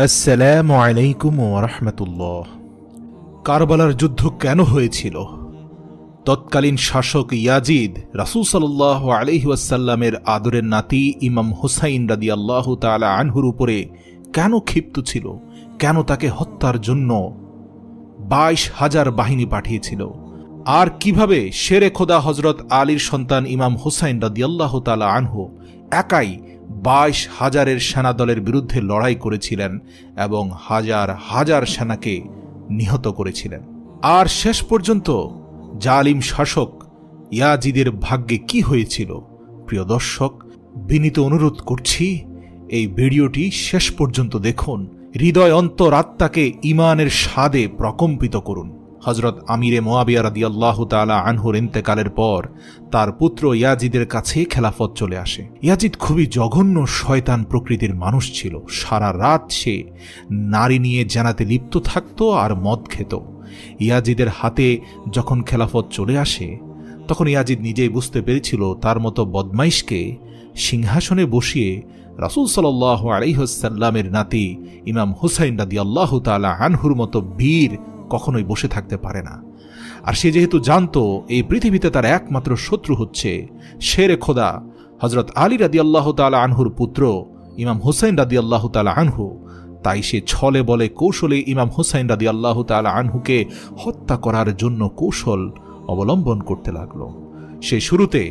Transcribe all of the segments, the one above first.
আসসালামু আলাইকুম ওয়া রাহমাতুল্লাহ। কারবালার যুদ্ধ কেন হয়েছিল? তৎকালীন শাসক ইয়াজিদ রাসূল সাল্লাল্লাহু আলাইহি ওয়াসাল্লামের আদরের নাতি ইমাম হুসাইন রাদিয়াল্লাহু তাআলা আনহুর উপরে কেন ক্ষিপ্ত ছিল? কেন তাকে হত্যার জন্য 22,000 বাহিনী পাঠিয়েছিল? আর কিভাবে শেরে খোদা হযরত আলীর সন্তান ইমাম হুসাইন রাদিয়াল্লাহু তাআলা আনহু একাই 22,000 সেনাদলের বিরুদ্ধে লড়াই করেছিলেন এবং হাজার হাজার সেনাকে নিহত করেছিলেন? আর শেষ পর্যন্ত জালিম শাসক ইয়াজিদের ভাগ্যে কি হয়েছিল? প্রিয় দর্শক, বিনীত অনুরোধ করছি এই ভিডিওটি শেষ পর্যন্ত দেখুন, হৃদয় অন্তরাত্মাকে ঈমানের স্বাদে প্রকম্পিত করুন। হযরত আমিরে মুআবিয়া রাদিয়াল্লাহু তাআলা আনহুর ইন্তেকালের পর তার পুত্র ইয়াজিদের কাছে খেলাফত চলে আসে। ইয়াজিদ খুবই জঘন্য শয়তান প্রকৃতির মানুষ ছিল। সারা রাত সে নারী নিয়ে জানাতে লিপ্ত থাকত আর মদ খেত। ইয়াজিদের হাতে যখন খেলাফত চলে আসে তখন ইয়াজিদ নিজেই বুঝতে পেরেছিল তার মতো বদমাইশকে সিংহাসনে বসিয়ে রাসূল সাল্লাল্লাহু আলাইহি ওয়াসাল্লামের নাতি ইমাম হুসাইন রাদিয়াল্লাহু তাআলা আনহুর মতো বীর কখনোই বসে থাকতে পারে না। আর সে যেহেতু জানতো এই পৃথিবীতে তার একমাত্র শত্রু হচ্ছে শেরে খোদা হযরত আলী রাদিয়াল্লাহু তাআলা আনহুর পুত্র ইমাম হুসাইন রাদিয়াল্লাহু তাআলা আনহু, তাই সে ছলে বলে কৌশলে ইমাম হুসাইন রাদিয়াল্লাহু তাআলা আনহুকে হত্যা করার জন্য কৌশল অবলম্বন করতে লাগল। সে শুরুতে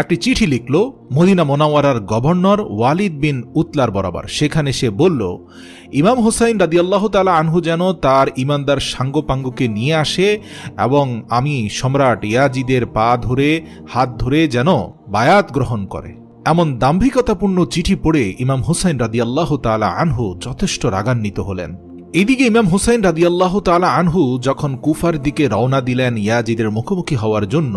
একটি চিঠি লিখল মদিনা মুনাওয়ারার গভর্নর ওয়ালিদ বিন উতলার বরাবর। সেখানে সে বলল, ইমাম হুসাইন রাদিয়াল্লাহু তাআলা আনহু যেন তার ইমানদার সাঙ্গপাঙ্গকে নিয়ে আসে এবং আমি সম্রাট ইয়াজিদের পা ধরে হাত ধরে যেন বায়াত গ্রহণ করে। এমন দাম্ভিকতাপূর্ণ চিঠি পড়ে ইমাম হুসাইন রাদিয়াল্লাহু তাআলা আনহু যথেষ্ট রাগান্বিত হলেন। এদিকে ইমাম হুসাইন রাদিয়াল্লাহু তাআলা আনহু যখন কুফার দিকে রওনা দিলেন ইয়াজিদের মুখোমুখি হওয়ার জন্য,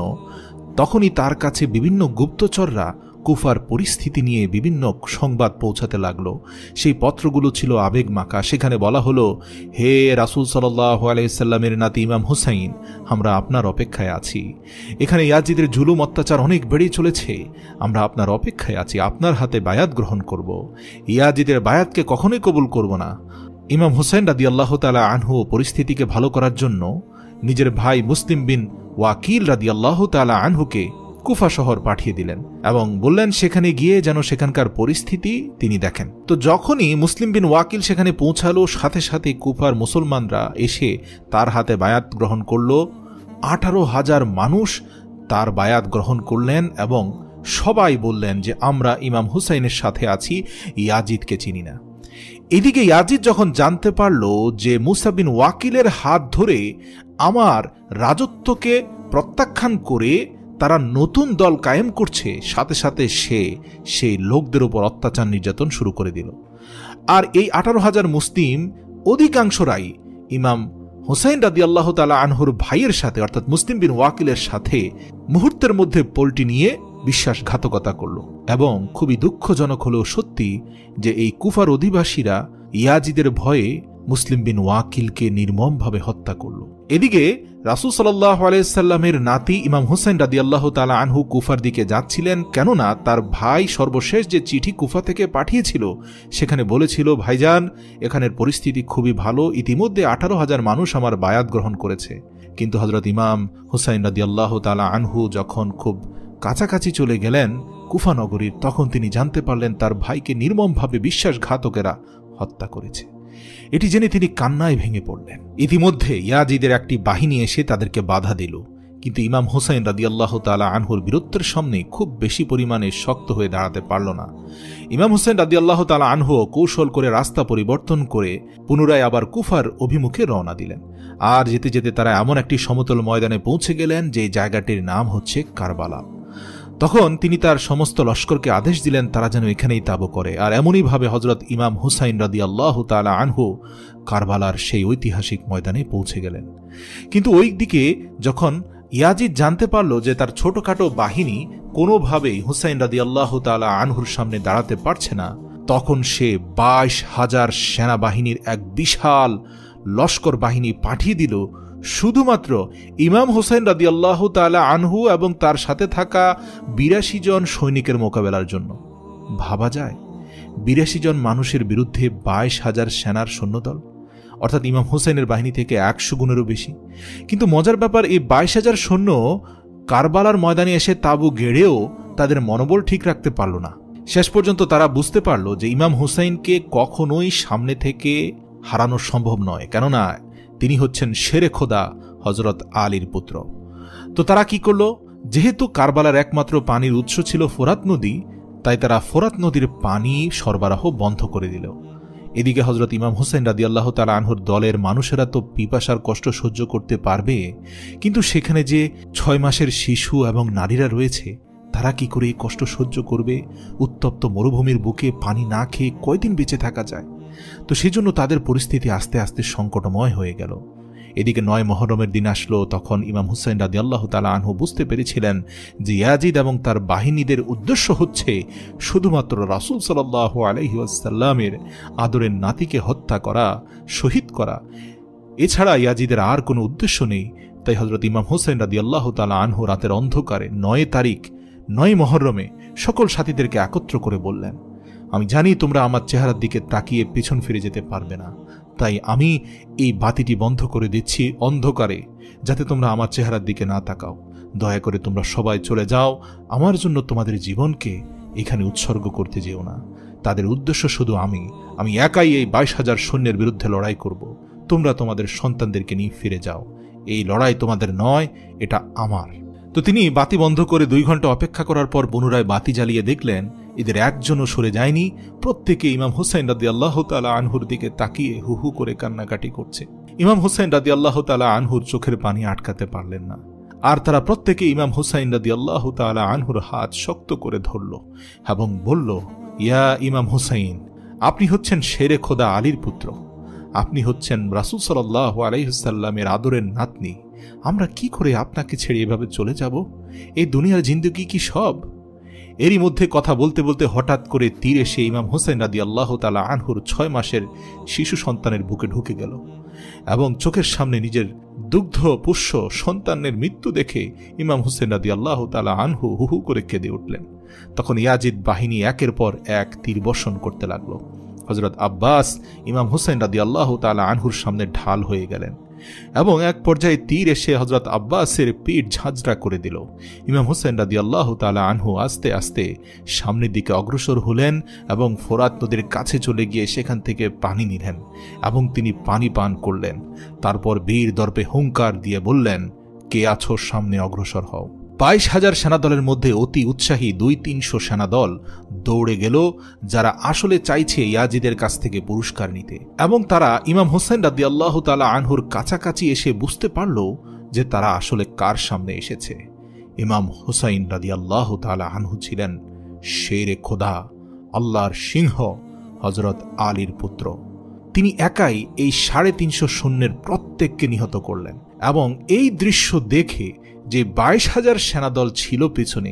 তখনই তার কাছে বিভিন্ন গুপ্তচররা কুফার পরিস্থিতি নিয়ে বিভিন্ন সংবাদ পৌঁছাতে লাগলো। সেই পত্রগুলো ছিল আবেগমাখা। সেখানে বলা হলো, হে রাসূল সাল্লাল্লাহু আলাইহি সাল্লামের নাতি ইমাম হুসাইন, আমরা আপনার অপেক্ষায় আছি। এখানে ইয়াজিদের জুলুম অত্যাচার অনেক বেড়ে চলেছে। আমরা আপনার অপেক্ষায় আছি, আপনার হাতে বায়াত গ্রহণ করব। ইয়াজিদের বায়াতকে কখনোই কবুল করব না। ইমাম হুসাইন রাদিয়াল্লাহু তাআলা আনহু পরিস্থিতিকে ভালো করার জন্য নিজের ভাই মুসলিম বিন ওয়াকিল রাদিয়াল্লাহু তাআলা আনহুকে কুফা শহর পাঠিয়ে দিলেন এবং বললেন সেখানে গিয়ে যেন সেখানকার পরিস্থিতি তিনি দেখেন। তো যখনই মুসলিম বিন ওয়াকিল সেখানে পৌঁছালো, সাথে সাথে কুফার মুসলমানরা এসে তার হাতে বায়াত গ্রহণ করল। 18,000 মানুষ তার বায়াত গ্রহণ করলেন এবং সবাই বললেন যে আমরা ইমাম হুসাইনের সাথে আছি, ইয়াজিদকে চিনি না। এদিকে ইয়াজিদ যখন জানতে পারল যে মুসা বিন ওয়াকিলের হাত ধরে আমার রাজত্বকে প্রত্যাখ্যান করে তারা নতুন দল কায়েম করছে, সাথে সাথে সে সেই লোকদের উপর অত্যাচার নির্যাতন শুরু করে দিল। আর এই 18,000 মুসলিম অধিকাংশরাই ইমাম হুসাইন রাদিয়াল্লাহু তাআলা আনহুর ভাইয়ের সাথে অর্থাৎ মুসলিম বিন ওয়াকিলের সাথে মুহূর্তের মধ্যে পল্টি নিয়ে বিশ্বাসঘাতকতা করল। এবং খুবই দুঃখজনক হলেও সত্যি যে এই কুফার অধিবাসীরা ইয়াজিদের ভয়ে মুসলিম বিন ওয়াকিলকে নির্মমভাবে হত্যা করল। এদিকে রাসূল সাল্লাল্লাহু আলাইহি সাল্লামের নাতি ইমাম হুসাইন রাদিয়াল্লাহু তাআলা আনহু কুফার দিকে যাচ্ছিলেন, কেননা তার ভাই সর্বশেষ যে চিঠি কুফা থেকে পাঠিয়েছিল সেখানে বলেছিল, ভাইজান এখানের পরিস্থিতি খুবই ভালো, ইতিমধ্যে 18,000 মানুষ আমার বায়াত গ্রহণ করেছে। কিন্তু হযরত ইমাম হুসাইন রাদিয়াল্লাহু তাআলা আনহু যখন খুব কাছাকাছি চলে গেলেন কুফা নগরীর, তখন তিনি জানতে পারলেন তার ভাইকে নির্মমভাবে বিশ্বাসঘাতকেরা হত্যা করেছে। এটি জেনে তিনি কান্নায় ভেঙে পড়লেন। ইতিমধ্যে ইয়াজিদের একটি বাহিনী এসে তাদেরকে বাধা দিল, কিন্তু ইমাম হুসাইন রাদিয়াল্লাহু তাআলা আনহুর বীরত্বের সামনে খুব বেশি পরিমাণে শক্ত হয়ে দাঁড়াতে পারল না। ইমাম হুসাইন রাদিয়াল্লাহু তাআলা আনহু কৌশল করে রাস্তা পরিবর্তন করে পুনরায় আবার কুফার অভিমুখে রওনা দিলেন। আর যেতে যেতে তারা এমন একটি সমতল ময়দানে পৌঁছে গেলেন যে জায়গাটির নাম হচ্ছে কারবালা। তখন তিনি তার সমস্ত লস্করকে আদেশ দিলেন তারা যেন এখানেই তাবু করে। আর এমনইভাবে হযরত ইমাম হুসাইন রাদিয়াল্লাহু তাআলা আনহু কারবালার সেই ঐতিহাসিক ময়দানে পৌঁছে গেলেন। কিন্তু ওই দিকে যখন ইয়াজিদ জানতে পারল যে তার ছোটখাটো বাহিনী কোনোভাবেই হুসাইন রাদিয়াল্লাহু তাআলা আনহুর সামনে দাঁড়াতে পারছে না, তখন সে 22,000 সেনাবাহিনীর এক বিশাল লস্কর বাহিনী পাঠিয়ে দিল শুধুমাত্র ইমাম হুসাইন রাদিয়াল্লাহু তাআলা আনহু এবং তার সাথে থাকা 82 জন সৈনিকের মোকাবেলার জন্য। ভাবা যায় ৮২ জন মানুষের বিরুদ্ধে ২২,০০০ সেনার সৈন্যদল, অর্থাৎ ইমাম হুসাইনের বাহিনী থেকে ১০০ গুণেরও বেশি। কিন্তু মজার ব্যাপার, এই ২২,০০০ সৈন্য কারবালার ময়দানে এসে তাঁবু গেড়েও তাদের মনোবল ঠিক রাখতে পারল না। শেষ পর্যন্ত তারা বুঝতে পারল যে ইমাম হুসাইনকে কখনোই সামনে থেকে হারানো সম্ভব নয়, কেননা তিনি হচ্ছেন শেরে খোদা হজরত আলীর পুত্র। তো তারা কি করল, যেহেতু কারবালার একমাত্র পানির উৎস ছিল ফোরাত নদী, তাই তারা ফোরাত নদীর পানি সরবরাহ বন্ধ করে দিল। এদিকে হজরত ইমাম হুসাইন রাদিয়াল্লাহু তাআলা আনহুর দলের মানুষেরা তো পিপাসার কষ্ট সহ্য করতে পারবে, কিন্তু সেখানে যে ৬ মাসের শিশু এবং নারীরা রয়েছে, তারা কি করে এই কষ্ট সহ্য করবে? উত্তপ্ত মরুভূমির বুকে পানি না খেয়ে কয়দিন বেঁচে থাকা যায়? তো সেজন্য তাদের পরিস্থিতি আস্তে আস্তে সংকটময় হয়ে গেল। এদিকে ৯ মুহররমের দিন আসলো, তখন ইমাম হুসাইন রাদিয়াল্লাহু তাআলা আনহু বুঝতে পেরেছিলেন যে ইয়াজিদ এবং তার বাহিনীদের উদ্দেশ্য হচ্ছে শুধুমাত্র রাসূল সাল্লাল্লাহু আলাইহি ওয়াসাল্লামের আদরের নাতিকে হত্যা করা, শহীদ করা, এছাড়া ইয়াজিদের আর কোনো উদ্দেশ্য নেই। তাই হযরত ইমাম হুসাইন রাদিয়াল্লাহু তাআলা আনহু রাতের অন্ধকারে ৯ তারিখ ৯ মুহররমে সকল সাথীদেরকে একত্র করে বললেন, আমি জানি তোমরা আমার চেহারার দিকে তাকিয়ে পিছন ফিরে যেতে পারবে না, তাই আমি এই বাতিটি বন্ধ করে দিচ্ছি অন্ধকারে, যাতে তোমরা আমার চেহারার দিকে না তাকাও। দয়া করে তোমরা সবাই চলে যাও, আমার জন্য তোমাদের জীবনকে এখানে উৎসর্গ করতে যেও না। তাদের উদ্দেশ্য শুধু আমি একাই এই ২২,০০০ সৈন্যের বিরুদ্ধে লড়াই করব। তোমরা তোমাদের সন্তানদেরকে নিয়ে ফিরে যাও, এই লড়াই তোমাদের নয়, এটা আমার। তো তিনি বাতি বন্ধ করে ২ ঘন্টা অপেক্ষা করার পর পুনরায় বাতি জ্বালিয়ে দেখলেন এদের একজনও সরে যায়নি। প্রত্যেকে ইমাম হুসাইন রাদিয়াল্লাহু তাআলা আনহুর দিকে তাকিয়ে হু হু করে কান্নাকাটি করছে। ইমাম হুসাইন রাদিয়াল্লাহু তাআলা আনহুর চোখের পানি আটকাতে পারলেন না, আর তারা প্রত্যেকে ইমাম হুসাইন রাদিয়াল্লাহু তাআলা আনহুর হাত শক্ত করে ধরল এবং বলল, ইয়া ইমাম হুসাইন, আপনি হচ্ছেন শেরে খোদা আলীর পুত্র, আপনি হচ্ছেন রাসূল সাল্লাল্লাহু আলাইহি ওয়াসাল্লামের আদরের নাতনি। আমরা কি করে আপনাকে ছেড়ে এভাবে চলে যাব? এই দুনিয়ার জিন্দেগি কি সব? এরই মধ্যে কথা বলতে বলতে হঠাৎ করে তীর এসে ইমাম হুসাইন রাদিয়াল্লাহু তাআলা আনহুর ৬ মাসের শিশু সন্তানের বুকে ঢুকে গেল এবং চোখের সামনে নিজের দুগ্ধ পুষ্য সন্তানের মৃত্যু দেখে ইমাম হুসাইন রাদিয়াল্লাহু তাআলা আনহু হু হু করে কেঁদে উঠলেন। তখন ইয়াজিদ বাহিনী একের পর এক তীর বর্ষণ করতে লাগল। হযরত আব্বাস ইমাম হুসাইন রাদিয়াল্লাহু তাআলা আনহুর সামনে ঢাল হয়ে গেলেন এবং এক পর্যায়ে তীর এসে হযরত আব্বাসের পিঠ ঝাঁঝরা করে দিল। ইমাম হুসাইন রাদিয়াল্লাহু তাআলা আনহু আস্তে আস্তে সামনের দিকে অগ্রসর হলেন এবং ফোরাত নদীর কাছে চলে গিয়ে সেখান থেকে পানি নিলেন এবং তিনি পানি পান করলেন। তারপর বীর দর্পে হুঙ্কার দিয়ে বললেন, কে আছো সামনে অগ্রসর হও। ২২,০০০ সেনাদলের মধ্যে অতি উৎসাহী ২-৩০০ সেনাদল দৌড়ে গেল, যারা আসলে চাইছে ইয়াজিদের কাছ থেকে পুরস্কার নিতে, এবং তারা ইমাম হুসাইন রাদিয়াল্লাহু তাআলা আনহুর কাছাকাছি এসে বুঝতে পারল যে তারা আসলে কার সামনে এসেছে। ইমাম হুসাইন রাদিয়াল্লাহু তাআলা আনহু ছিলেন শেরে খোদা, আল্লাহর সিংহ হযরত আলীর পুত্র। তিনি একাই এই ৩৫০ সৈন্যের প্রত্যেককে নিহত করলেন এবং এই দৃশ্য দেখে যে ২২,০০০ সেনাদল ছিল পিছনে,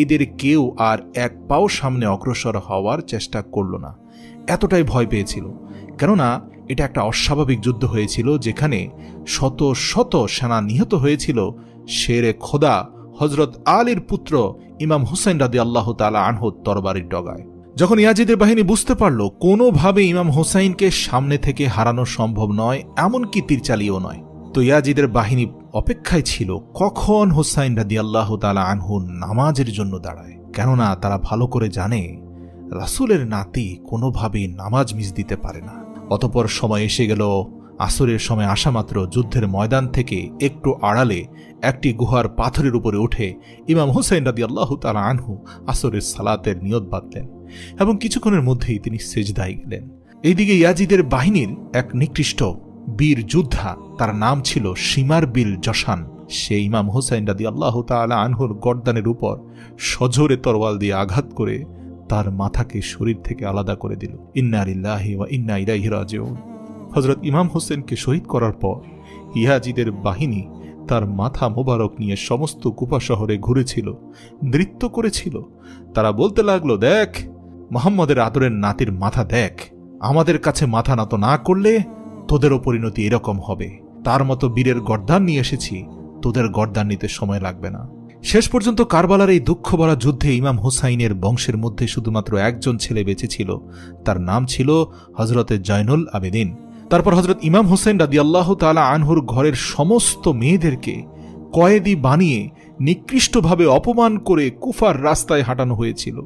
এদের কেউ আর এক পাও সামনে অগ্রসর হওয়ার চেষ্টা করল না। এতটাই ভয় পেয়েছিল, কেননা এটা একটা অস্বাভাবিক যুদ্ধ হয়েছিল যেখানে শত শত সেনা নিহত হয়েছিল শেরে খোদা হযরত আলীর পুত্র ইমাম হুসাইন রাদিয়াল্লাহু তাআলা আনহুর তরবারির ডগায়। যখন ইয়াজিদের বাহিনী বুঝতে পারল কোনোভাবে ইমাম হুসাইনকে সামনে থেকে হারানো সম্ভব নয়, এমনকি তীর চালিয়েও নয়, তো ইয়াজিদের বাহিনী অপেক্ষায় ছিল কখন হুসাইন রাদিয়াল্লাহু তাআলা আনহু নামাজের জন্য দাঁড়ায়, কেননা তারা ভালো করে জানে রাসূলের নাতি কোনোভাবেই নামাজ মিস দিতে পারে না। অতঃপর সময় এসে গেল। আসরের সময় আসা মাত্র যুদ্ধের ময়দান থেকে একটু আড়ালে একটি গুহার পাথরের উপরে উঠে ইমাম হুসাইন রাদিয়াল্লাহু তাআলা আনহু আসরের সালাতের নিয়ত বাঁধলেন এবং কিছুক্ষণের মধ্যেই তিনি সিজদায় গেলেন। এইদিকে ইয়াজিদের বাহিনীর এক নিকৃষ্ট বীর যোদ্ধা, তার নাম ছিল শিমার বিল জশান, সে ইমাম হুসাইন রাদিয়াল্লাহু তাআলা আনহুর গর্দানের উপর সজোরে তরোয়াল দিয়ে আঘাত করে তার মাথাকে শরীর থেকে আলাদা করে দিল। ইন্না লিল্লাহি ওয়া ইন্না ইলাইহি রাজিউন। হযরত ইমাম হোসেনকে শহীদ করার পর ইয়াজিদের বাহিনী তার মাথা মোবারক নিয়ে সমস্ত কুফা শহরে ঘুরেছিল, নৃত্য করেছিল। তারা বলতে লাগলো, দেখ মুহাম্মদের আদরের নাতির মাথা দেখ, আমাদের কাছে মাথা নত না করলে তোদেরও পরিণতি এরকম হবে। তার মতো বীরের গর্দান নিয়ে এসেছি, তোদের গর্দান নিতে সময় লাগবে না। শেষ পর্যন্ত কারবালার এই দুঃখ ভরা যুদ্ধে ইমাম হুসাইনের বংশের মধ্যে শুধুমাত্র একজন ছেলে বেঁচে ছিল, তার নাম ছিল হযরতে জয়নুল আবেদিন। তারপর হযরত ইমাম হুসেন রাদিয়াল্লাহু তাআলা আনহুর ঘরের সমস্ত মেয়েদেরকে কয়েদি বানিয়ে নিকৃষ্টভাবে অপমান করে কুফার রাস্তায় হাঁটানো হয়েছিল।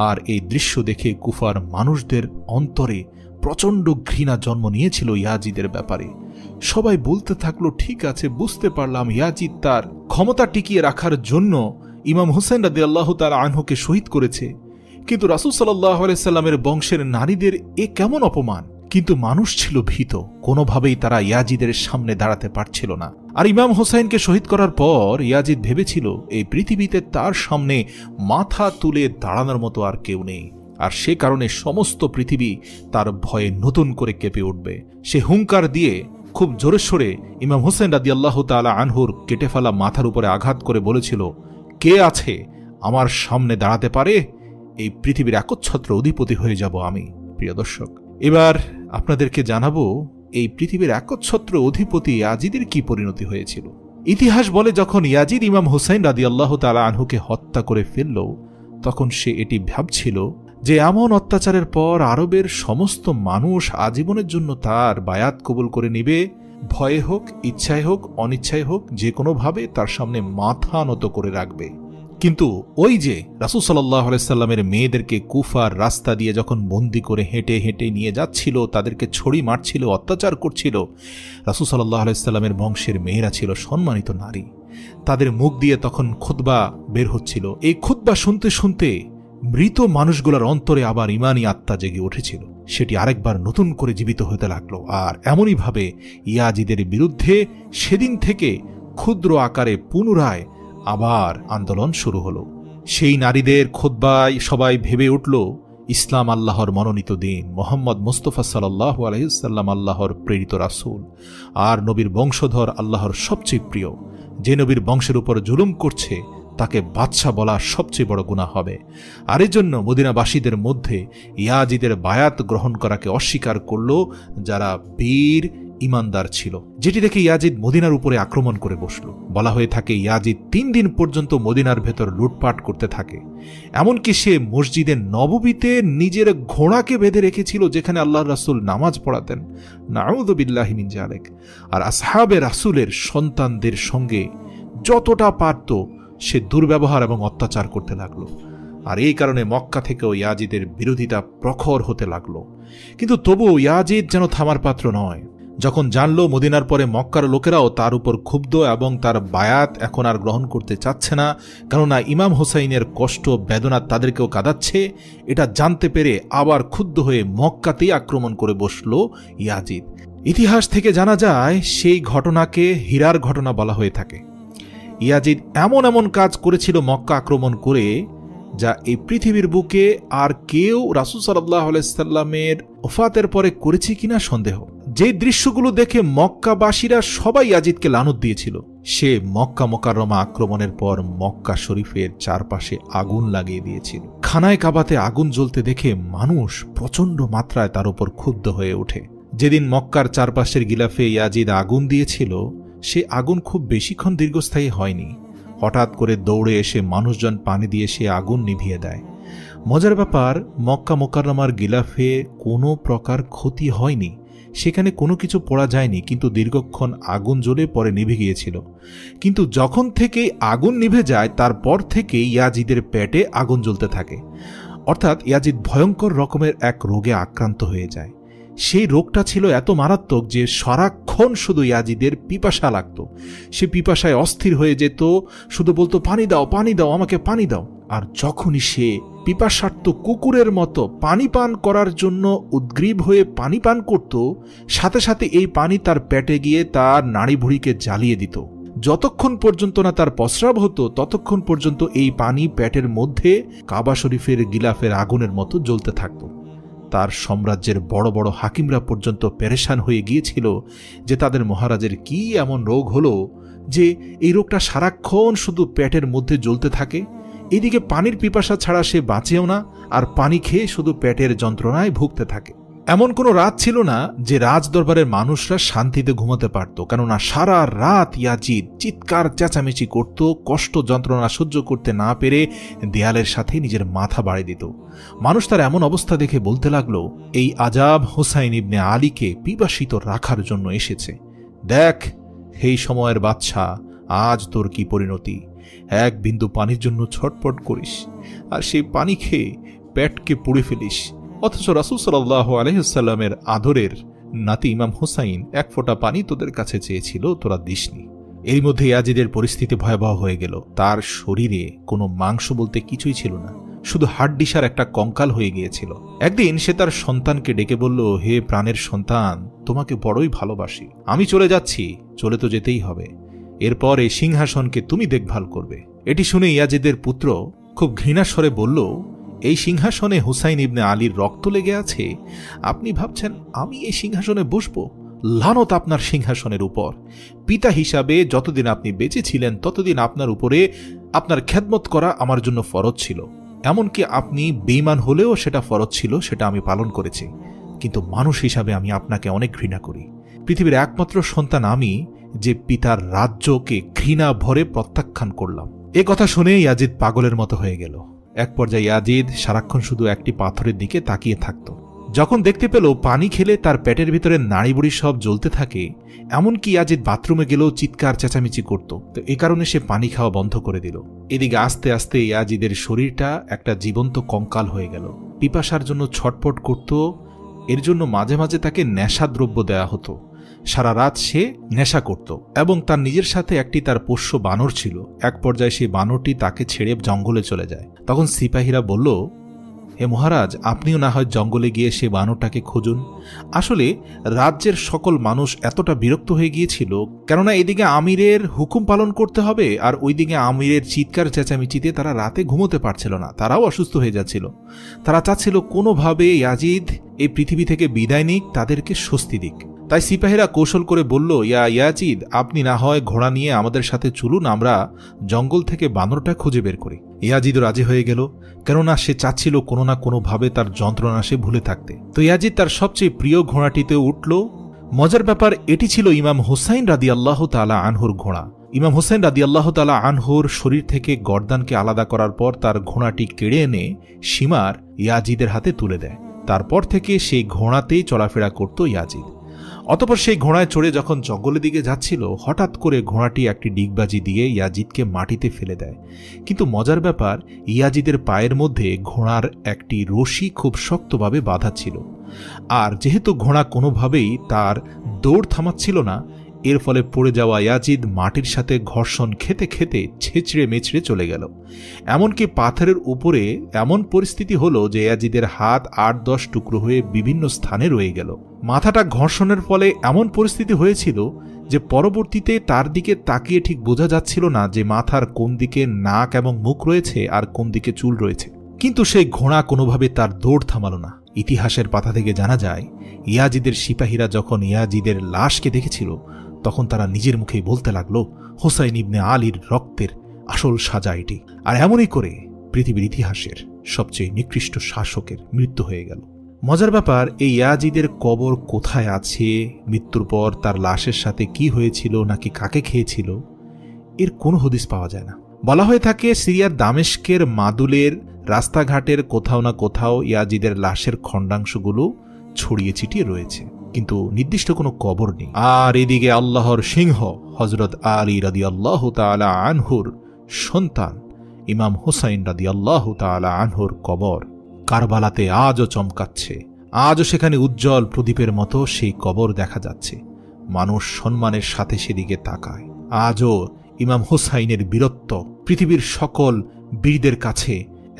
আর এই দৃশ্য দেখে কুফার মানুষদের অন্তরে প্রচণ্ড ঘৃণা জন্ম নিয়েছিল ইয়াজিদের ব্যাপারে। সবাই বলতে থাকলো, ঠিক আছে, বুঝতে পারলাম ইয়াজিদ তার ক্ষমতা টিকিয়ে রাখার জন্য ইমাম হুসেন রাদিয়াল্লাহু তাআলা আনহুকে শহীদ করেছে, কিন্তু রাসূল সাল্লাল্লাহু আলাইহি সাল্লামের বংশের নারীদের এ কেমন অপমান। কিন্তু মানুষ ছিল ভীত, কোনোভাবেই তারা ইয়াজিদের সামনে দাঁড়াতে পারছিল না। আর ইমাম হোসাইনকে শহীদ করার পর ইয়াজিদ ভেবেছিল এই পৃথিবীতে তার সামনে মাথা তুলে দাঁড়ানোর মতো আর কেউ নেই, আর সে কারণে সমস্ত পৃথিবী তার ভয়ে নতুন করে কেঁপে উঠবে। সে হুঙ্কার দিয়ে খুব জোরে সোরে ইমাম হোসেন রাদিয়াল্লাহু তাআলা আনহুর কেটে ফেলা মাথার উপরে আঘাত করে বলেছিল, কে আছে আমার সামনে দাঁড়াতে পারে? এই পৃথিবীর একচ্ছত্র অধিপতি হয়ে যাব আমি। প্রিয় দর্শক, এবার আপনাদেরকে জানাবো এই পৃথিবীর একচ্ছত্র অধিপতি ইয়াজিদের কি পরিণতি হয়েছিল। ইতিহাস বলে, যখন ইয়াজিদ ইমাম হুসাইন রাদিয়াল্লাহু তাআলা আনহুকে হত্যা করে ফেলল, তখন সে এটি ভাবছিল যে এমন অত্যাচারের পর আরবের সমস্ত মানুষ আজীবনের জন্য তার বায়াত কবুল করে নিবে, ভয়ে হোক, ইচ্ছায় হোক, অনিচ্ছায় হোক, যে কোনোভাবে তার সামনে মাথা নত করে রাখবে। কিন্তু ওই যে রাসূল সাল্লাল্লাহু আলাইহি সাল্লামের মেয়েদেরকে কুফার রাস্তা দিয়ে যখন বন্দি করে হেঁটে হেঁটে নিয়ে যাচ্ছিল, তাদেরকে ছড়ি মারছিল, অত্যাচার করছিল, রাসূল সাল্লাল্লাহু আলাইহি সাল্লামের বংশের মেয়েরা ছিল সম্মানিত নারী, তাদের মুখ দিয়ে তখন খুতবা বের হচ্ছিল। এই খুতবা শুনতে শুনতে মৃত মানুষগুলোর অন্তরে আবার ইমানি আত্মা জেগে উঠেছিল, সেটি আরেকবার নতুন করে জীবিত হতে লাগলো। আর এমনইভাবে ইয়াজিদের বিরুদ্ধে সেদিন থেকে ক্ষুদ্র আকারে পুনরায় আবার আন্দোলন শুরু হলো। সেই নারীদের খুতবায় সবাই ভেবে উঠল, ইসলাম আল্লাহর মনোনীত দিন, মুহাম্মদ মুস্তাফা সাল্লাল্লাহু আলাইহি ওয়াসাল্লাম আল্লাহর প্রেরিত রাসূল, আর নবীর বংশধর আল্লাহর সবচেয়ে প্রিয়। যে নবীর বংশের উপর জুলুম করছে তাকে বাদশা বলা সবচেয়ে বড় গুনাহ হবে। আর এজন্য মদিনাবাসীদের মধ্যে ইয়াজিদের বায়াত গ্রহণ করাকে অস্বীকার করল যারা বীর ইমানদার ছিল, যেটি দেখে ইয়াজিদ মদিনার উপরে আক্রমণ করে বসল। বলা হয়ে থাকে ইয়াজিদ 3 দিন পর্যন্ত মদিনার ভেতর লুটপাট করতে থাকে, এমনকি সে মসজিদে নববীতে নিজের ঘোড়াকে বেঁধে রেখেছিল যেখানে আল্লাহর রাসূল নামাজ পড়াতেন, নাউযু বিল্লাহি মিন যালিক। আর আসহাবে রাসূলের সন্তানদের সঙ্গে যতটা পারত সে দুর্ব্যবহার এবং অত্যাচার করতে লাগলো। আর এই কারণে মক্কা থেকেও ইয়াজিদের বিরোধিতা প্রখর হতে লাগলো। কিন্তু তবুও ইয়াজিদ যেন থামার পাত্র নয়। যখন জানল মদিনার পরে মক্কার লোকেরাও তার উপর ক্ষুব্ধ এবং তার বায়াত এখন আর গ্রহণ করতে চাচ্ছে না, কেননা ইমাম হোসাইনের কষ্ট বেদনা তাদেরকেও কাঁদাচ্ছে, এটা জানতে পেরে আবার ক্ষুব্ধ হয়ে মক্কাতেই আক্রমণ করে বসল ইয়াজিদ। ইতিহাস থেকে জানা যায় সেই ঘটনাকে হীরার ঘটনা বলা হয়ে থাকে। ইয়াজিদ এমন এমন কাজ করেছিল মক্কা আক্রমণ করে, যা এই পৃথিবীর বুকে আর কেউ রাসূল সাল্লাল্লাহু আলাইহি সাল্লামের ওফাতের পরে করেছে কিনা সন্দেহ। যে দৃশ্যগুলো দেখে মক্কাবাসীরা সবাই ইয়াজিদকে লানত দিয়েছিল, সে মক্কা মুকাররমা আক্রমণের পর মক্কা শরীফের চারপাশে আগুন লাগিয়ে দিয়েছিল। খানায় কাবাতে আগুন জ্বলতে দেখে মানুষ প্রচণ্ড মাত্রায় তার উপর ক্ষুব্ধ হয়ে ওঠে। যেদিন মক্কার চারপাশের গিলাফে ইয়াজিদ আগুন দিয়েছিল, সে আগুন খুব বেশিক্ষণ দীর্ঘস্থায়ী হয়নি। হঠাৎ করে দৌড়ে এসে মানুষজন পানি দিয়ে সে আগুন নিভিয়ে দেয়। মজার ব্যাপার, মক্কা মুকাররমার গিলাফে কোনো প্রকার ক্ষতি হয়নি, সেখানে কোনো কিছু পড়া যায়নি, কিন্তু দীর্ঘক্ষণ আগুন জ্বলে পরে নিভে গিয়েছিল। কিন্তু যখন থেকে আগুন নিভে যায় তারপর থেকে ইয়াজিদের পেটে আগুন জ্বলতে থাকে, অর্থাৎ ইয়াজিদ ভয়ঙ্কর রকমের এক রোগে আক্রান্ত হয়ে যায়। সেই রোগটা ছিল এত মারাত্মক যে সারাক্ষণ শুধু ইয়াজিদের পিপাসা লাগত। সে পিপাসায় অস্থির হয়ে যেত, শুধু বলতো, পানি দাও, পানি দাও, আমাকে পানি দাও। আর যখনই সে পিপাসার্ত কুকুরের মতো পানি পান করার জন্য উদ্গ্রীব হয়ে পানি পান করত, সাথে সাথে এই পানি তার পেটে গিয়ে তার নাড়ি ভুঁড়িকে জ্বালিয়ে দিত। যতক্ষণ পর্যন্ত না তার প্রস্রাব হতো ততক্ষণ পর্যন্ত এই পানি পেটের মধ্যে কাবা শরীফের গিলাফের আগুনের মতো জ্বলতে থাকত। তার সাম্রাজ্যের বড় বড় হাকিমরা পর্যন্ত পেরেশান হয়ে গিয়েছিল যে তাদের মহারাজের কি এমন রোগ হলো যে এই রোগটা সারাক্ষণ শুধু পেটের মধ্যে জ্বলতে থাকে। এদিকে পানির পিপাসা ছাড়া সে বাঁচেও না, আর পানি খেয়ে শুধু পেটের যন্ত্রণায় ভুগতে থাকে। এমন কোনো রাত ছিল না যে রাজদরবারের মানুষরা শান্তিতে ঘুমাতে পারত, কেননা সারা রাত ইয়াজিদ চিৎকার চেঁচামেচি করত, কষ্ট যন্ত্রণা সহ্য করতে না পেরে দেয়ালের সাথে নিজের মাথা বাড়ি দিত। মানুষ তার এমন অবস্থা দেখে বলতে লাগলো, এই আজাব হুসাইন ইবনে আলীকে পিপাসিত রাখার জন্য এসেছে। দেখ সেই সময়ের বাদশা, আজ তোর কি পরিণতি। এক বিন্দু পানির জন্য ছটপট করিস, আর সেই পানি খেয়ে পেটকে পুড়ে ফেলিস। অথচ রাসূল সাল্লাল্লাহু আলাইহি ওয়াসাল্লামের আদরের নাতি ইমাম হুসাইন এক ফোঁটা পানি তোদের কাছে চেয়েছিল, তোরা দিসনি। এর মধ্যে ইয়াজিদের পরিস্থিতি ভয়াবহ হয়ে গেল। তার শরীরে কোনো মাংস বলতে কিছুই ছিল না, শুধু হাড্ডিসার একটা কঙ্কাল হয়ে গিয়েছিল। একদিন সে তার সন্তানকে ডেকে বলল, হে প্রাণের সন্তান, তোমাকে বড়ই ভালোবাসি, আমি চলে যাচ্ছি, চলে তো যেতেই হবে। এরপর এই সিংহাসনকে তুমি দেখভাল করবে। এটি শুনে ইয়াজিদের পুত্র খুব ঘৃণার স্বরে বলল, এই সিংহাসনে হুসাইন ইবনে আলীর রক্ত লেগে আছে, আপনি ভাবছেন আমি এই সিংহাসনে বসব? লানত আপনার সিংহাসনের উপর। পিতা হিসাবে যতদিন আপনি বেঁচে ছিলেন ততদিন আপনার উপরে আপনার খেদমত করা আমার জন্য ফরজ ছিল। এমনকি আপনি বেঈমান হলেও সেটা ফরজ ছিল, সেটা আমি পালন করেছি। কিন্তু মানুষ হিসাবে আমি আপনাকে অনেক ঘৃণা করি। পৃথিবীর একমাত্র সন্তান আমি, যে পিতার রাজ্যকে ঘৃণা ভরে প্রত্যাখ্যান করলাম। এ কথা শুনে ইয়াজিদ পাগলের মতো হয়ে গেল। এক পর্যায়ে ইয়াজিদ সারাক্ষণ শুধু একটি পাথরের দিকে তাকিয়ে থাকত। যখন দেখতে পেল পানি খেলে তার পেটের ভিতরে নাড়িবুড়ি সব জ্বলতে থাকে, এমনকি ইয়াজিদ বাথরুমে গেলেও চিৎকার চেঁচামেচি করত। তো এ কারণে সে পানি খাওয়া বন্ধ করে দিল। এদিকে আস্তে আস্তে ইয়াজিদের শরীরটা একটা জীবন্ত কঙ্কাল হয়ে গেল। পিপাসার জন্য ছটপট করত, এর জন্য মাঝে মাঝে তাকে নেশাদ্রব্য দেয়া হতো। সারা রাত সে নেশা করত এবং তার নিজের সাথে একটি তার পোষ্য বানর ছিল। এক পর্যায়ে সেই বানরটি তাকে ছেড়ে জঙ্গলে চলে যায়। তখন সিপাহীরা বলল, হে মহারাজ, আপনিও না হয় জঙ্গলে গিয়ে সে বানরটাকে খুঁজুন। আসলে রাজ্যের সকল মানুষ এতটা বিরক্ত হয়ে গিয়েছিল, কেননা এদিকে আমিরের হুকুম পালন করতে হবে আর ওইদিকে আমিরের চিৎকার চেঁচামেচিতে তারা রাতে ঘুমোতে পারছিল না, তারাও অসুস্থ হয়ে যাচ্ছিল। তারা চাচ্ছিল কোনোভাবে ইয়াজিদ এই পৃথিবী থেকে বিদায় নিক, তাদেরকে স্বস্তি দিক। তাই সিপাহীরা কৌশল করে বলল, ইয়াজিদ, আপনি না হয় ঘোড়া নিয়ে আমাদের সাথে চলুন, আমরা জঙ্গল থেকে বানরটা খুঁজে বের করি। ইয়াজিদও রাজি হয়ে গেল, কেননা সে চাচ্ছিল কোনো না কোনোভাবে তার যন্ত্রণা সে ভুলে থাকতে। তো ইয়াজিদ তার সবচেয়ে প্রিয় ঘোড়াটিতে উঠল। মজার ব্যাপার, এটি ছিল ইমাম হুসাইন রাদিয়াল্লাহু তাআলা আনহুর ঘোড়া। ইমাম হুসাইন রাদিয়াল্লাহু তাআলা আনহুর শরীর থেকে গর্দানকে আলাদা করার পর তার ঘোড়াটি কেড়ে এনে সীমার ইয়াজিদের হাতে তুলে দেয়। তারপর থেকে সেই ঘোড়াতেই চলাফেরা করত ইয়াজিদ। অতঃপর সেই ঘোড়ায় চড়ে যখন জঙ্গলের দিকে যাচ্ছিল, হঠাৎ করে ঘোড়াটি একটি ডিগবাজি দিয়ে ইয়াজিদকে মাটিতে ফেলে দেয়। কিন্তু মজার ব্যাপার, ইয়াজিদের পায়ের মধ্যে ঘোড়ার একটি রশি খুব শক্তভাবে বাঁধা ছিল, আর যেহেতু ঘোড়া কোনোভাবেই তার দৌড় থামাচ্ছিল না, এর ফলে পড়ে যাওয়া ইয়াজিদ মাটির সাথে ঘর্ষণ খেতে খেতে ছেঁচড়ে মেচড়ে চলে গেল। এমনকি পাথরের উপরে এমন পরিস্থিতি হলো যে ইয়াজিদের হাত ৮-১০ টুকরো হয়ে বিভিন্ন স্থানে রয়ে গেল। মাথাটা ঘর্ষণের ফলে এমন পরিস্থিতি হয়েছিল যে পরবর্তীতে তার দিকে তাকিয়ে ঠিক বোঝা যাচ্ছিল না যে মাথার কোন দিকে নাক এবং মুখ রয়েছে আর কোন দিকে চুল রয়েছে। কিন্তু সেই ঘোড়া কোনোভাবে তার দৌড় থামালো না। ইতিহাসের পাতা থেকে জানা যায়, ইয়াজিদের সিপাহীরা যখন ইয়াজিদের লাশকে দেখেছিল, তখন তারা নিজের মুখেই বলতে লাগলো, হুসাইন ইবনে আলীর রক্তের আসল সাজা এটি। আর এমনই করে পৃথিবীর ইতিহাসের সবচেয়ে নিকৃষ্ট শাসকের মৃত্যু হয়ে গেল। মজার ব্যাপার, এই ইয়াজিদের কবর কোথায় আছে, মৃত্যুর পর তার লাশের সাথে কি হয়েছিল নাকি কাকে খেয়েছিল, এর কোনো হদিস পাওয়া যায় না। বলা হয়ে থাকে সিরিয়ার দামেস্কের মাদুলের রাস্তাঘাটের কোথাও না কোথাও ইয়াজিদের লাশের খণ্ডাংশগুলো ছড়িয়ে ছিটিয়ে রয়েছে, কিন্তু নির্দিষ্ট কোনো কবর নেই। আর এদিকে আল্লাহর সিংহ হযরত আলী রাদিয়াল্লাহু তাআলা আনহুর সন্তান ইমাম হুসাইন রাদিয়াল্লাহু তাআলা আনহুর কবর কারবালাতে আজও চমকাচ্ছে। আজও সেখানে উজ্জ্বল প্রদীপের মতো সেই কবর দেখা যাচ্ছে। মানুষ সম্মানের সাথে সেদিকে তাকায়। আজও ইমাম হুসাইনের বীরত্ব পৃথিবীর সকল বীরদের কাছে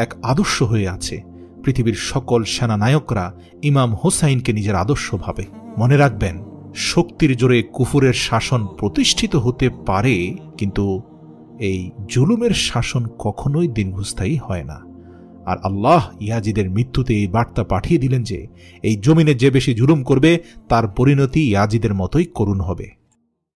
এক আদর্শ হয়ে আছে। পৃথিবীর সকল সেনানায়করা ইমাম হুসাইনকে নিজের আদর্শ ভাবে। মনে রাখবেন, শক্তির জোরে কুফুরের শাসন প্রতিষ্ঠিত হতে পারে, কিন্তু এই জুলুমের শাসন কখনোই দীর্ঘস্থায়ী হয় না। আর আল্লাহ ইয়াজিদের মৃত্যুতে এই বার্তা পাঠিয়ে দিলেন যে এই জমিনে যে বেশি জুলুম করবে তার পরিণতি ইয়াজিদের মতোই করুণ হবে।